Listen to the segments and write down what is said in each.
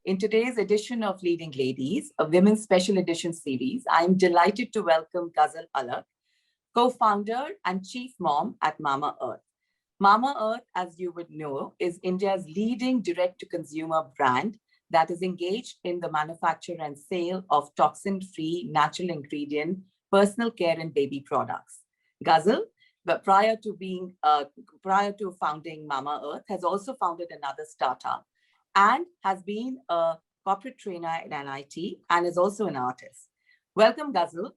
In today's edition of Leading Ladies, a women's special edition series, I'm delighted to welcome Ghazal Alak, co-founder and chief mom at Mamaearth. Mamaearth, as you would know, is India's leading direct-to-consumer brand that is engaged in the manufacture and sale of toxin-free, natural ingredient, personal care and baby products. Ghazal, but prior to founding Mamaearth, has also founded another startup and has been a corporate trainer at NIT and is also an artist. Welcome, Ghazal.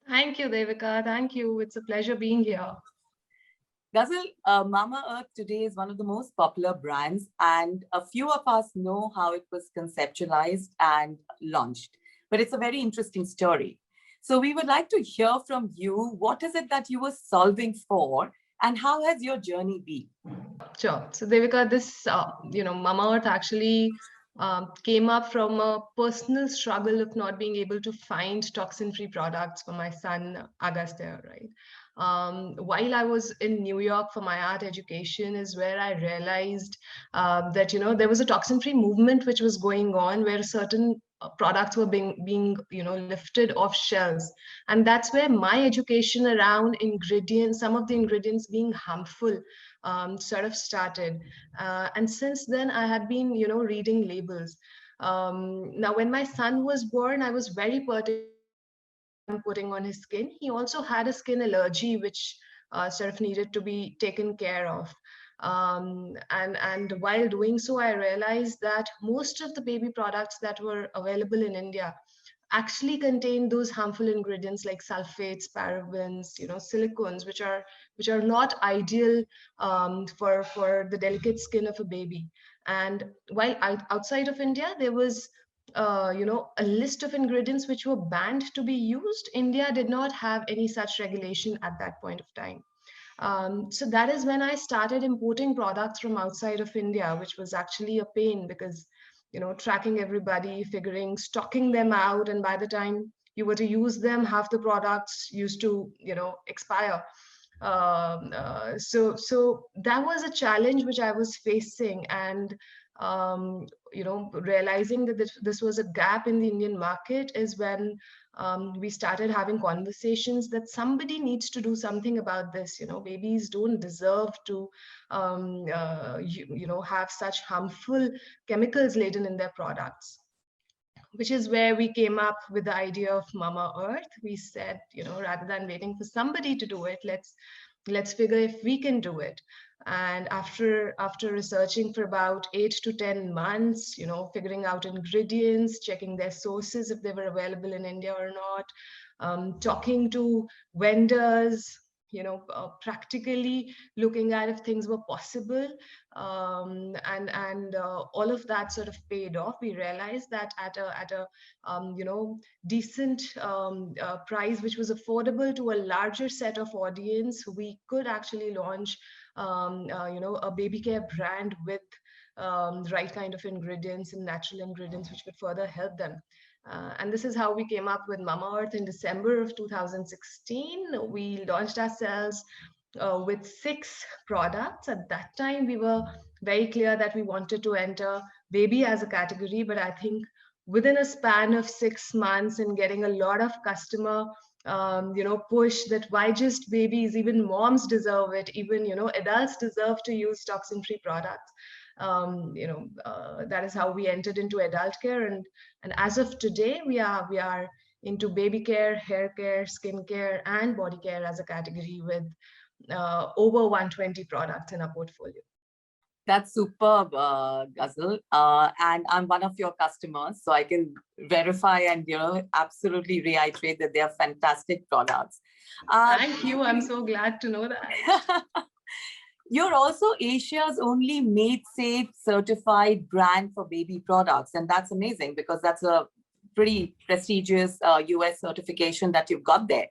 Thank you, Devika. Thank you. It's a pleasure being here. Ghazal, Mamaearth today is one of the most popular brands, and a few of us know how it was conceptualized and launched. But it's a very interesting story. So we would like to hear from you, what is it that you were solving for and how has your journey been? Sure. So Devika, this, Mamaearth actually came up from a personal struggle of not being able to find toxin-free products for my son, Agastya, right? While I was in New York for my art education is where I realized that, there was a toxin-free movement which was going on where certain products were being lifted off shelves, and that's where my education around ingredients, some of the ingredients being harmful, sort of started. And since then I had been reading labels. Now when my son was born, I was very particular putting on his skin. He also had a skin allergy which sort of needed to be taken care of. And while doing so, I realized that most of the baby products that were available in India actually contain those harmful ingredients like sulfates, parabens, silicones, which are not ideal for the delicate skin of a baby. And while outside of India, there was a list of ingredients which were banned to be used. India did not have any such regulation at that point of time. So that is when I started importing products from outside of India, which was actually a pain because, tracking everybody, figuring, stocking them out. And by the time you were to use them, half the products used to, expire. So that was a challenge which I was facing. And, realizing that this was a gap in the Indian market is when we started having conversations that somebody needs to do something about this. Babies don't deserve to have such harmful chemicals laden in their products, which is where we came up with the idea of Mamaearth. We said, rather than waiting for somebody to do it, let's figure if we can do it. And after researching for about 8 to 10 months, figuring out ingredients, checking their sources if they were available in India or not, talking to vendors, practically looking at if things were possible, and all of that sort of paid off. We realized that at a decent price, which was affordable to a larger set of audience, we could actually launch a baby care brand with the right kind of ingredients and natural ingredients which would further help them. And this is how we came up with Mamaearth in December of 2016. We launched ourselves with 6 products. At that time, we were very clear that we wanted to enter baby as a category, but I think within a span of 6 months and getting a lot of customer push that why just babies, even moms deserve it, even adults deserve to use toxin-free products. That is how we entered into adult care, and as of today we are into baby care, hair care, skin care and body care as a category with over 120 products in our portfolio. That's superb, Ghazal. And I'm one of your customers, so I can verify and absolutely reiterate that they are fantastic products. Thank you. I'm so glad to know that. You're also Asia's only Made Safe certified brand for baby products, and that's amazing because that's a pretty prestigious US certification that you've got there.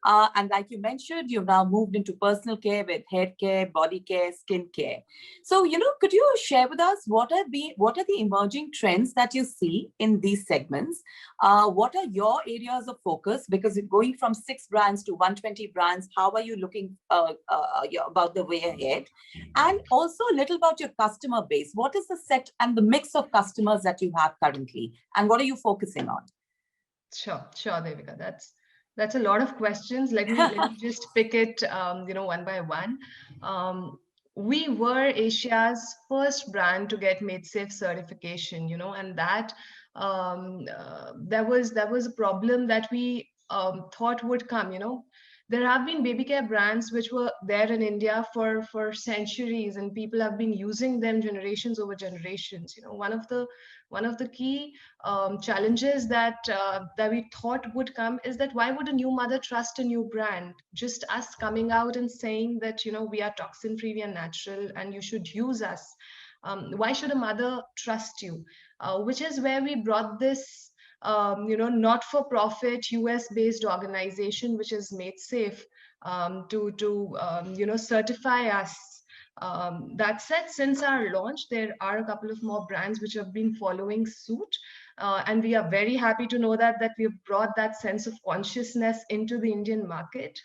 And like you mentioned, you've now moved into personal care with hair care, body care, skin care. So, could you share with us what are the emerging trends that you see in these segments? What are your areas of focus? Because going from 6 brands to 120 brands, how are you looking about the way ahead? And also a little about your customer base. What is the set and the mix of customers that you have currently? And what are you focusing on? Sure, Devika. That's a lot of questions. Let me just pick it, one by one. We were Asia's first brand to get Made Safe certification, and that there was a problem that we thought would come. There have been baby care brands which were there in India for centuries, and people have been using them generations over generations. One of the key challenges that we thought would come is that why would a new mother trust a new brand? Just us coming out and saying that we are toxin free, we are natural, and you should use us. Why should a mother trust you? Which is where we brought this not-for-profit US-based organization, which is Made Safe, to certify us. That said, since our launch, there are a couple of more brands which have been following suit. And we are very happy to know that we've brought that sense of consciousness into the Indian market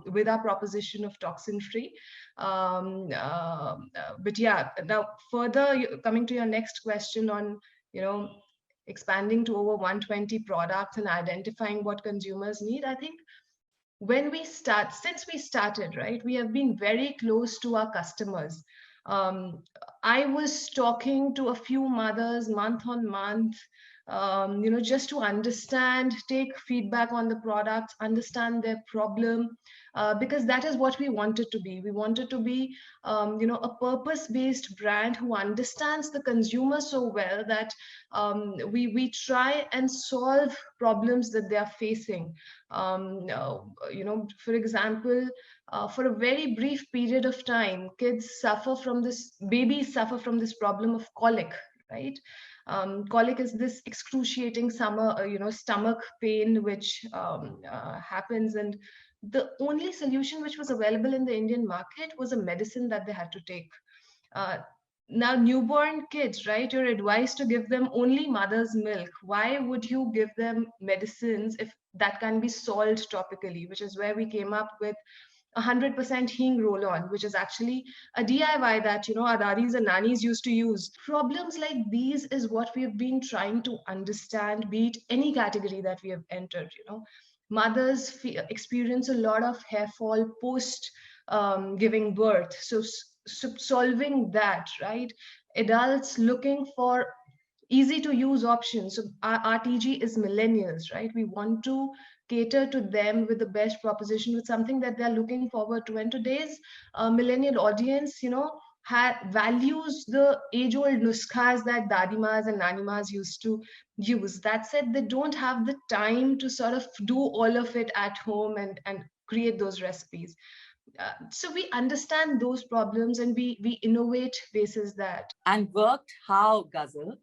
with our proposition of toxin-free. But yeah, now further coming to your next question on, expanding to over 120 products and identifying what consumers need, I think since we started, right, we have been very close to our customers. I was talking to a few mothers month on month, just to understand, take feedback on the products, understand their problem, because that is what we wanted to be. We wanted to be, a purpose-based brand who understands the consumer so well that we try and solve problems that they are facing. For example, for a very brief period of time, babies suffer from this problem of colic, right? Colic is this excruciating stomach pain which happens, and the only solution which was available in the Indian market was a medicine that they had to take. Now, newborn kids, right? You're advised to give them only mother's milk. Why would you give them medicines if that can be solved topically? Which is where we came up with 100% hing roll-on, which is actually a DIY that our daddies and nannies used to use. Problems like these is what we have been trying to understand, be it any category that we have entered. Mothers experience a lot of hair fall post giving birth, so solving that, right? Adults looking for easy to use options. So our TG is millennials, right? We want to cater to them with the best proposition, with something that they're looking forward to. And today's millennial audience, values the age-old nuskhas that dadimas and nanimas used to use. That said, they don't have the time to sort of do all of it at home and create those recipes. So we understand those problems and we innovate basis that. And worked how, Ghazal?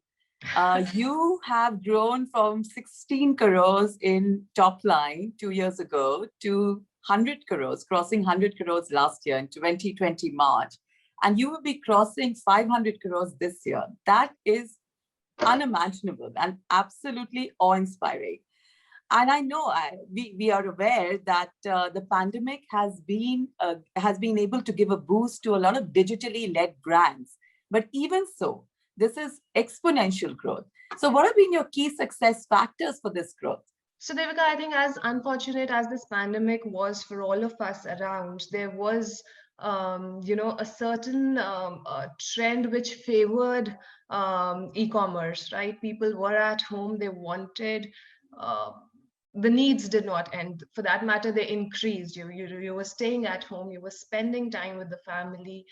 You have grown from 16 crores in top line 2 years ago to 100 crores, crossing 100 crores last year in 2020 March. And you will be crossing 500 crores this year. That is unimaginable and absolutely awe-inspiring. And I know we are aware that the pandemic has been able to give a boost to a lot of digitally led brands. But even so, this is exponential growth. So what have been your key success factors for this growth? So Devika, I think as unfortunate as this pandemic was for all of us around, there was a certain trend which favored e-commerce, right? People were at home, they wanted the needs did not end. For that matter, they increased. You were staying at home, you were spending time with the family.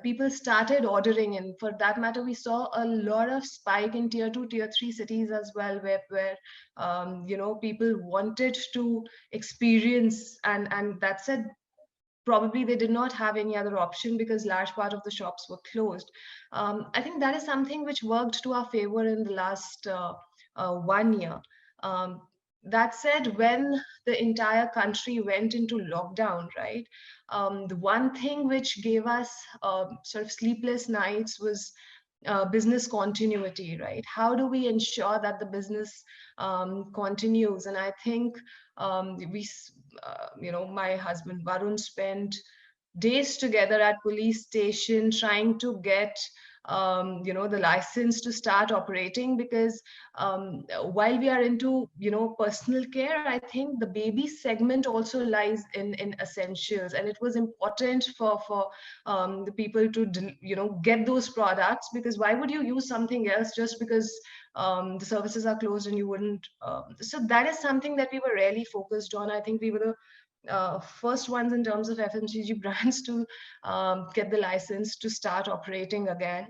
People started ordering, and for that matter, we saw a lot of spike in tier 2, tier 3 cities as well, where people wanted to experience, and that said, probably they did not have any other option because large part of the shops were closed. I think that is something which worked to our favor in the last 1 year. That said, when the entire country went into lockdown, right, the one thing which gave us sort of sleepless nights was business continuity, right? How do we ensure that the business continues? And I think my husband Varun spent days together at police station trying to get the license to start operating, because while we are into personal care, I think the baby segment also lies in essentials, and it was important for the people to get those products, because why would you use something else just because the services are closed and you wouldn't so that is something that we were really focused on. I think we were the first ones in terms of FMCG brands to get the license to start operating again.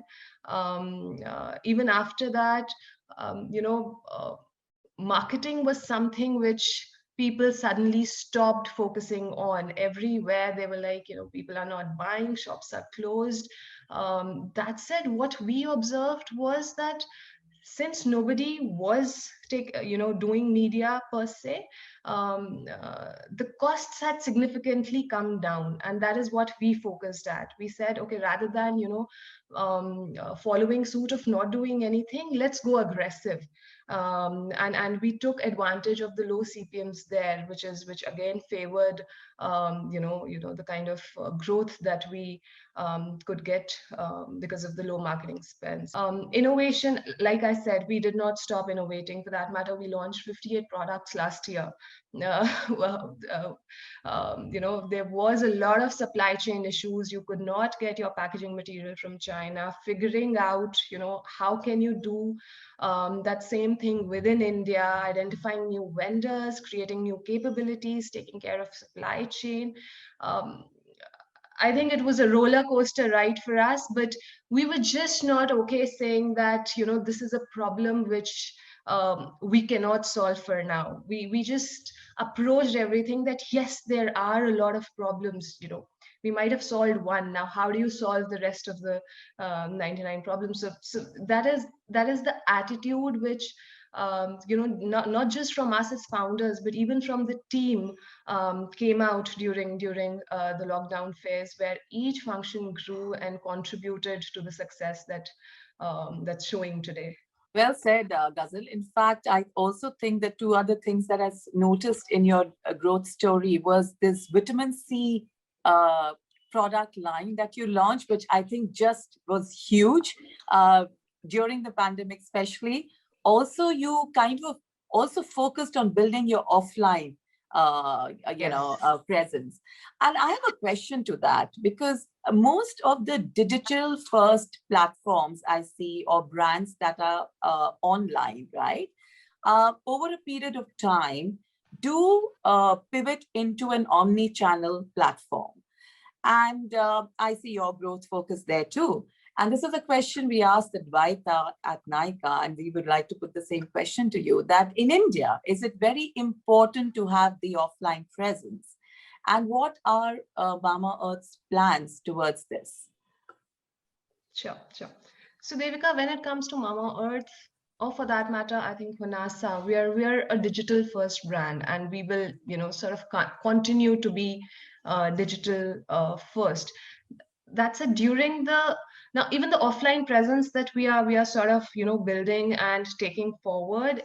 Even after that, marketing was something which people suddenly stopped focusing on. Everywhere they were like, people are not buying, shops are closed. That said, what we observed was that since nobody was doing media per se, the costs had significantly come down, and that is what we focused at. We said, okay, rather than following suit of not doing anything, let's go aggressive. And we took advantage of the low CPMs there, which again favored the kind of growth that we could get because of the low marketing spends. Innovation, like I said, we did not stop innovating. For that matter, we launched 58 products last year. Well, there was a lot of supply chain issues. You could not get your packaging material from China. Figuring out, how can you do that same thing within India, identifying new vendors, creating new capabilities, taking care of supply chain. I think it was a roller coaster ride for us, but we were just not okay saying that, this is a problem which we cannot solve for now. We just approached everything that, yes, there are a lot of problems, we might have solved one. Now, how do you solve the rest of the 99 problems? So that is the attitude which not just from us as founders, but even from the team came out during the lockdown phase, where each function grew and contributed to the success that's showing today. Well said, Ghazal. In fact, I also think that two other things that I noticed in your growth story was this vitamin C product line that you launched, which I think just was huge during the pandemic, especially. Also, you kind of also focused on building your offline presence. And I have a question to that, because most of the digital first platforms I see, or brands that are online, right, over a period of time do pivot into an omni-channel platform. And I see your growth focus there too. And this is a question we asked Advaita at Nykaa, and we would like to put the same question to you, that in India, is it very important to have the offline presence? And what are Mamaearth's plans towards this? Sure. So Devika, when it comes to Mamaearth, or for that matter, I think Honasa, we are a digital first brand, and we will, sort of continue to be digital first. That's it. Now, even the offline presence that we are sort of building and taking forward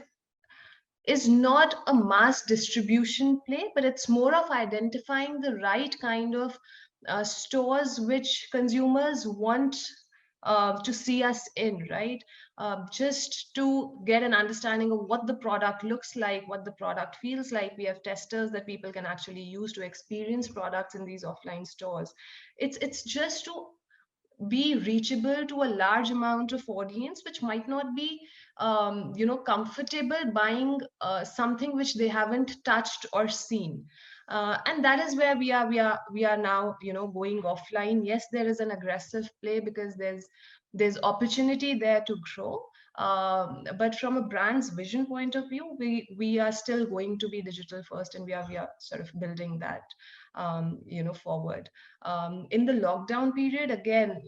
is not a mass distribution play, but it's more of identifying the right kind of stores which consumers want to see us in, right? Just to get an understanding of what the product looks like, what the product feels like. We have testers that people can actually use to experience products in these offline stores. It's just to be reachable to a large amount of audience which might not be comfortable buying something which they haven't touched or seen. And that is where we are now going offline. Yes, there is an aggressive play, because there's there's opportunity there to grow. But from a brand's vision point of view, we are still going to be digital first, and we are sort of building that forward. In the lockdown period, again,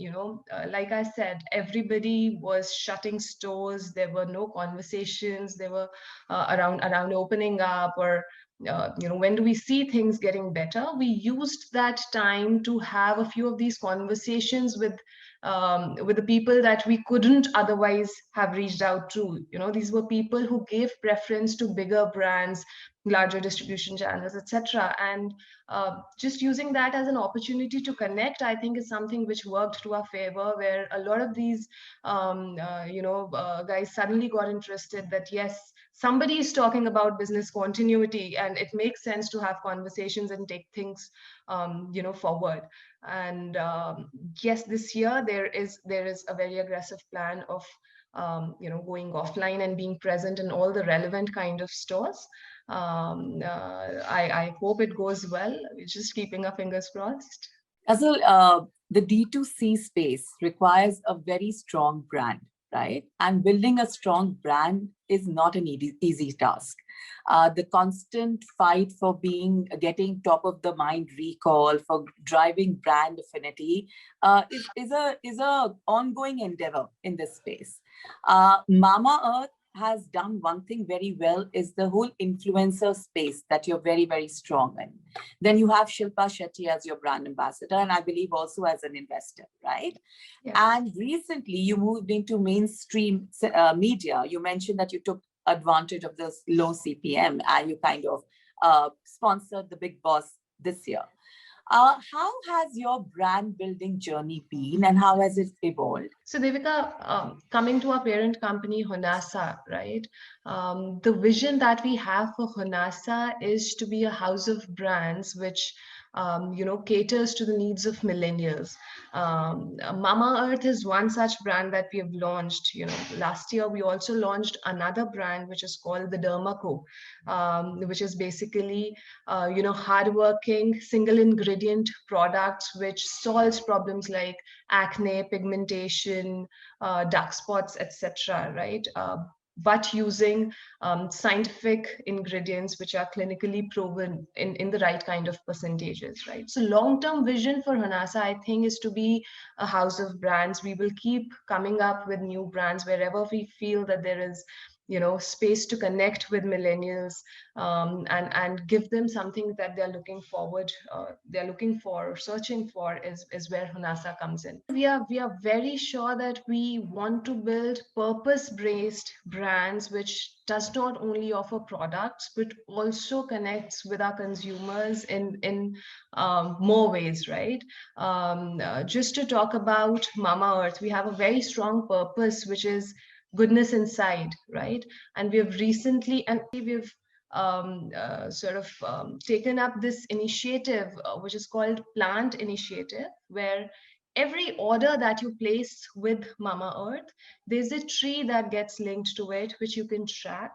like I said, everybody was shutting stores. There were no conversations. There were around opening up, or when do we see things getting better? We used that time to have a few of these conversations with the people that we couldn't otherwise have reached out to. These were people who gave preference to bigger brands, larger distribution channels, etc. And just using that as an opportunity to connect, I think, is something which worked to our favor, where a lot of these guys suddenly got interested that, yes, somebody is talking about business continuity, and it makes sense to have conversations and take things forward. And yes, this year there is a very aggressive plan of going offline and being present in all the relevant kind of stores. I hope it goes well. We're just keeping our fingers crossed. Ghazal, the D2C space requires a very strong brand, right? And building a strong brand is not an easy task. The constant fight for getting top of the mind recall, for driving brand affinity, is a ongoing endeavor in this space. Mamaearth has done one thing very well, is the whole influencer space that you're very, very strong in. Then you have Shilpa Shetty as your brand ambassador, and I believe also as an investor, right? Yes. And recently you moved into mainstream media. You mentioned that you took advantage of this low CPM and you kind of sponsored the Bigg Boss this year. How has your brand building journey been, and how has it evolved? So Devika, coming to our parent company, Honasa, right? The vision that we have for Honasa is to be a house of brands which caters to the needs of millennials. Mamaearth is one such brand that we have launched. Last year we also launched another brand which is called the Dermaco, which is basically hardworking single ingredient products which solves problems like acne, pigmentation, dark spots, etc. Right? But using scientific ingredients which are clinically proven in the right kind of percentages, right? So long-term vision for Honasa, I think, is to be a house of brands. We will keep coming up with new brands wherever we feel that there is space to connect with millennials, and give them something that they're looking forward, they're looking for, searching for, is where Honasa comes in. We are very sure that we want to build purpose-based brands which does not only offer products but also connects with our consumers in more ways, right? Just to talk about Mamaearth, we have a very strong purpose, which is goodness inside, right? And we have recently, and we've taken up this initiative, which is called Plant Initiative, where every order that you place with Mamaearth, there's a tree that gets linked to it, which you can track.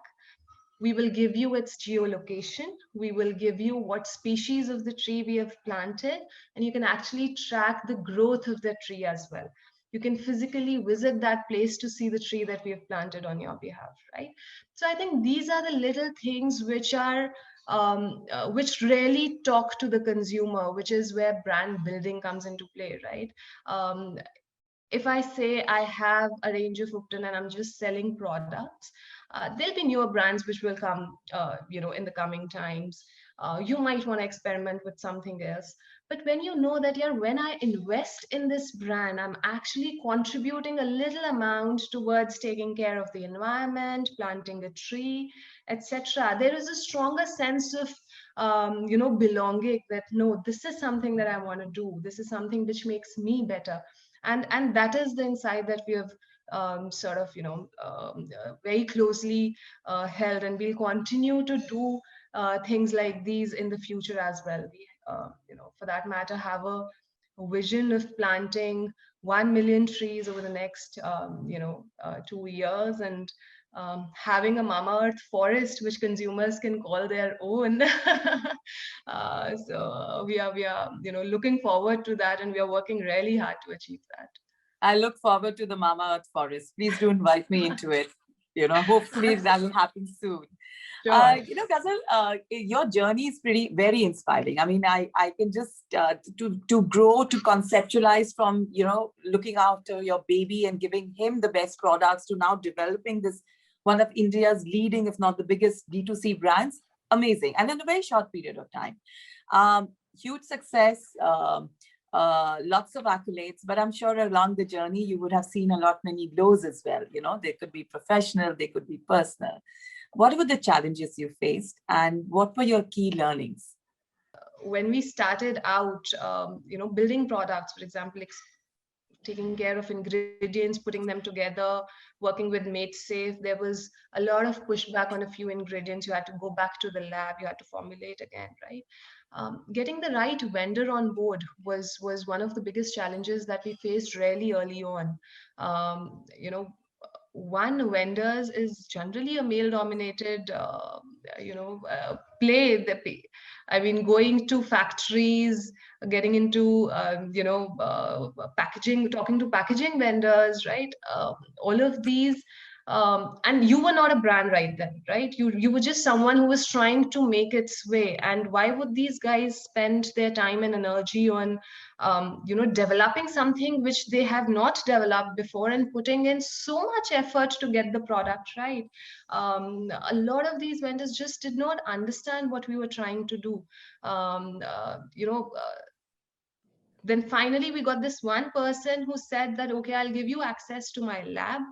We will give you its geolocation. We will give you what species of the tree we have planted, and you can actually track the growth of the tree as well. You can physically visit that place to see the tree that we have planted on your behalf, right? So I think these are the little things which are which really talk to the consumer, which is where brand building comes into play, right? If I say I have a range of Upton and I'm just selling products, there'll be newer brands which will come, in the coming times. You might want to experiment with something else. But when you know that, yeah, when I invest in this brand, I'm actually contributing a little amount towards taking care of the environment, planting a tree, etc. There is a stronger sense of belonging, that no, this is something that I want to do. This is something which makes me better. And that is the insight that we have very closely held, and we'll continue to do things like these in the future as well. We for that matter have a vision of planting 1 million trees over the next 2 years, and having a Mamaearth forest which consumers can call their own. So we are looking forward to that, and we are working really hard to achieve that. I look forward to the Mama Earth Forest. Please do invite me into it. Hopefully that will happen soon. Sure. Ghazal, your journey is very inspiring. I mean, I can just to grow, to conceptualize from, looking after your baby and giving him the best products to now developing this one of India's leading, if not the biggest D2C brands. Amazing. And in a very short period of time. Huge success, lots of accolades, but I'm sure along the journey, you would have seen a lot many lows as well. They could be professional, they could be personal. What were the challenges you faced and what were your key learnings? When we started out, building products, for example, taking care of ingredients, putting them together, working with Made Safe, there was a lot of pushback on a few ingredients. You had to go back to the lab, you had to formulate again, right? Getting the right vendor on board was one of the biggest challenges that we faced really early on. One vendors is generally a male dominated play. I mean, going to factories, getting into packaging, talking to packaging vendors, right? All of these, and you were not a brand right then, right? You were just someone who was trying to make its way. And why would these guys spend their time and energy on developing something which they have not developed before and putting in so much effort to get the product right? A lot of these vendors just did not understand what we were trying to do. Then finally we got this one person who said that, okay, I'll give you access to my lab.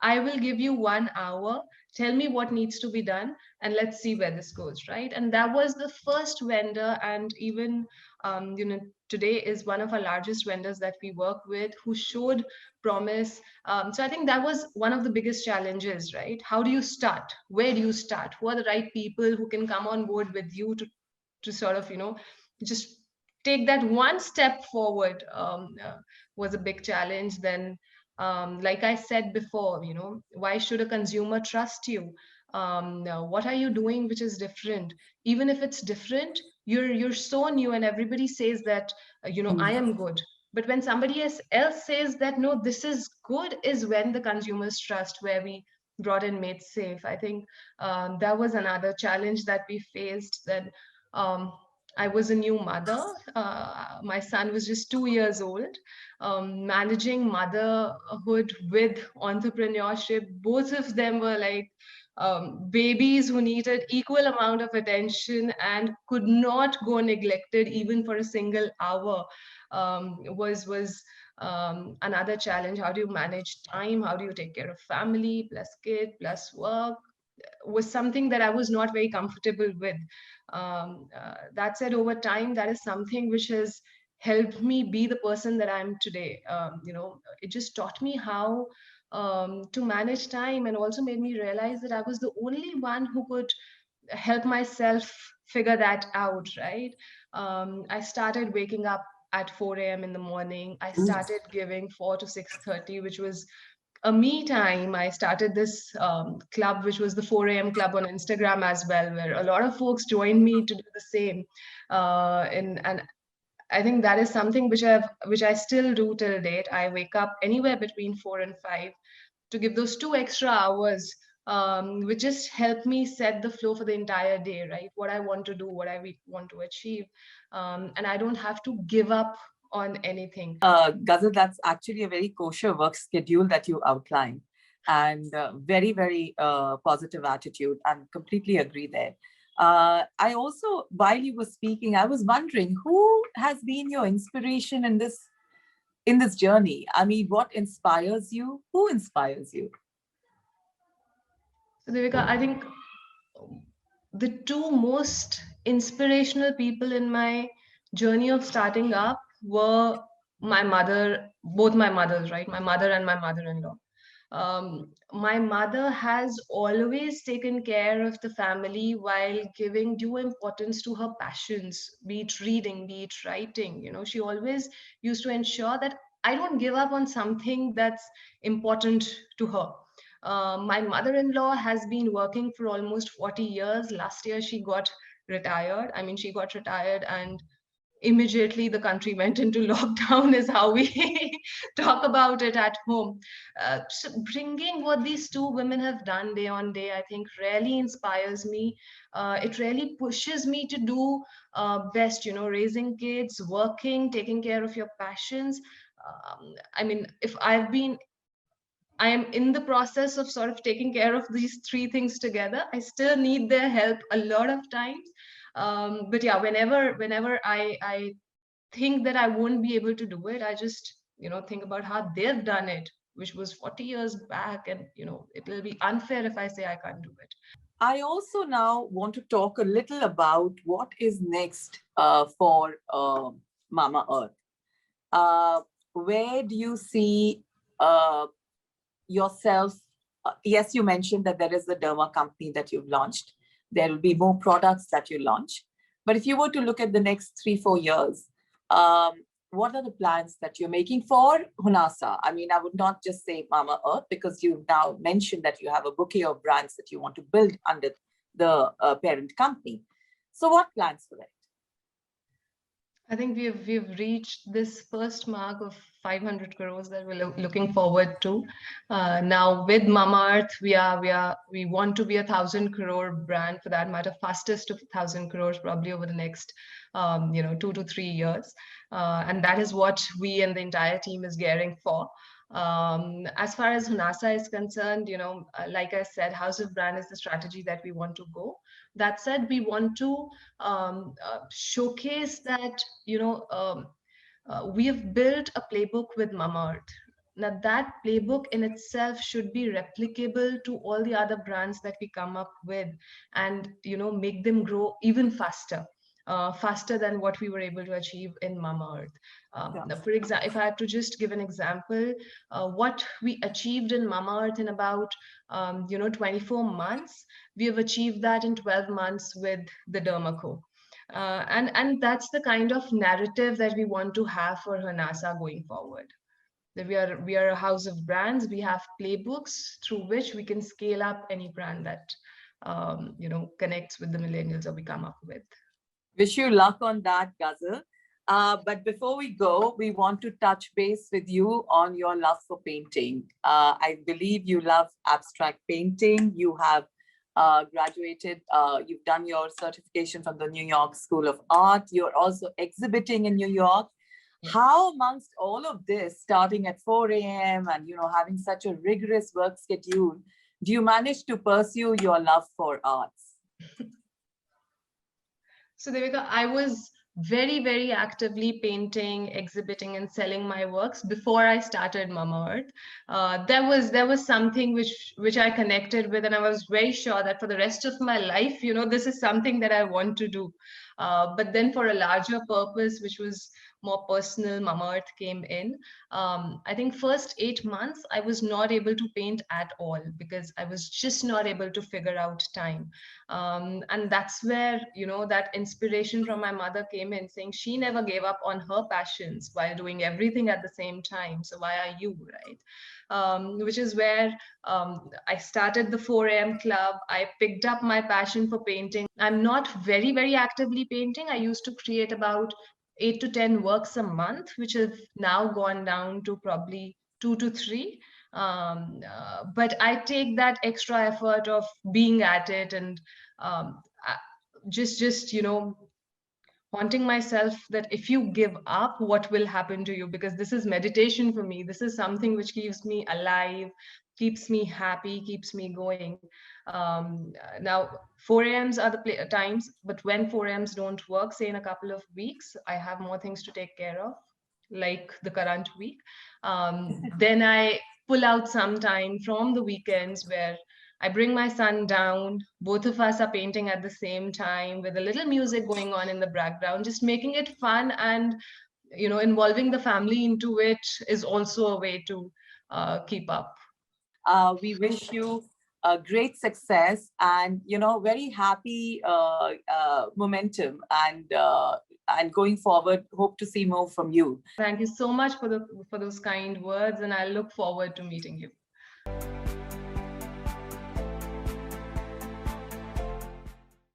I will give you 1 hour. Tell me what needs to be done, and let's see where this goes, right? And that was the first vendor, and even today is one of our largest vendors that we work with, who showed promise. So I think that was one of the biggest challenges, right? How do you start? Where do you start? Who are the right people who can come on board with you to sort of just take that one step forward? Was a big challenge. Then like I said before, why should a consumer trust you? What are you doing which is different? Even if it's different, you're so new, and everybody says that I am good. But when somebody else says that no, this is good, is when the consumers trust, where we brought in Made Safe. I think that was another challenge that we faced. That I was a new mother. My son was just 2 years old. Managing motherhood with entrepreneurship, both of them were like babies who needed equal amount of attention and could not go neglected even for a single hour. Was another challenge. How do you manage time? How do you take care of family plus kid plus work? Was something that I was not very comfortable with. That said, over time, that is something which has helped me be the person that I'm today. It just taught me how to manage time, and also made me realize that I was the only one who could help myself figure that out, right? I started waking up at 4 a.m. in the morning. I started giving 4 to 6:30, which was a me time. I started this club, which was the 4 a.m. club on Instagram as well, where a lot of folks joined me to do the same. And I think that is something which I still do till date. I wake up anywhere between 4 and 5 to give those 2 extra hours, which just help me set the flow for the entire day, right? What I want to do, what I want to achieve. And I don't have to give up on anything. Ghazal, that's actually a very kosher work schedule that you outline, and very, very positive attitude, and completely agree there. I also, while you were speaking, I was wondering who has been your inspiration in this journey. I mean, what inspires you? Who inspires you? So Devika, I think the two most inspirational people in my journey of starting up were my mother, both my mothers, right? My mother and my mother-in-law. My mother has always taken care of the family while giving due importance to her passions, be it reading, be it writing. She always used to ensure that I don't give up on something that's important to her. My mother-in-law has been working for almost 40 years. Last year, she got retired. I mean, she got retired, and immediately the country went into lockdown is how we talk about it at home. So bringing what these two women have done day on day, I think really inspires me. It really pushes me to do best, raising kids, working, taking care of your passions. I mean, if I am in the process of sort of taking care of these three things together. I still need their help a lot of times. But yeah, whenever I think that I won't be able to do it, I just, think about how they've done it, which was 40 years back. And, it will be unfair if I say I can't do it. I also now want to talk a little about what is next for Mama Earth. Where do you see yourself? Yes, you mentioned that there is the derma company that you've launched. There will be more products that you launch. But if you were to look at the next 3-4 years, what are the plans that you're making for Honasa? I mean, I would not just say Mama Earth, because you've now mentioned that you have a bouquet of brands that you want to build under the parent company. So what plans for it? I think we've reached this first mark of 500 crores that we're looking forward to. Now with Mamaearth, we want to be 1,000 crore brand, for that matter, fastest of 1,000 crores probably over the next 2 to 3 years, and that is what we and the entire team is gearing for. As far as Honasa is concerned, like I said, house of brand is the strategy that we want to go. That said, we want to showcase that, we have built a playbook with Mamaearth. Now that playbook in itself should be replicable to all the other brands that we come up with, and make them grow even faster. Faster than what we were able to achieve in Mamaearth. Now, for example, if I have to just give an example, what we achieved in Mamaearth in about 24 months, we have achieved that in 12 months with the Dermaco. And that's the kind of narrative that we want to have for Honasa going forward. That we are a house of brands. We have playbooks through which we can scale up any brand that connects with the millennials, or we come up with. Wish you luck on that, Ghazal. But before we go, we want to touch base with you on your love for painting. I believe you love abstract painting. You have graduated, you've done your certification from the New York School of Art. You're also exhibiting in New York. How amongst all of this, starting at 4 a.m. and having such a rigorous work schedule, do you manage to pursue your love for arts? So Devika, I was very, very actively painting, exhibiting, and selling my works before I started Mamaearth. There was something which I connected with, and I was very sure that for the rest of my life, this is something that I want to do. But then for a larger purpose, which was more personal, Mamaearth came in. I think first 8 months, I was not able to paint at all because I was just not able to figure out time. And that's where, that inspiration from my mother came in, saying she never gave up on her passions while doing everything at the same time. So why are you, right? Which is where I started the 4 a.m. club. I picked up my passion for painting. I'm not very, very actively painting. I used to create about 8 to 10 works a month, which have now gone down to probably 2 to 3. But I take that extra effort of being at it and just haunting myself that if you give up, what will happen to you? Because this is meditation for me. This is something which keeps me alive, keeps me happy, keeps me going. Now, 4 a.m.s are the times, but when 4 a.m.s don't work, say in a couple of weeks, I have more things to take care of, like the current week. Then I pull out some time from the weekends where I bring my son down. Both of us are painting at the same time with a little music going on in the background, just making it fun, and involving the family into it is also a way to keep up. We wish you great success and very happy momentum, and going forward, hope to see more from you. Thank you so much for those kind words, and I look forward to meeting you.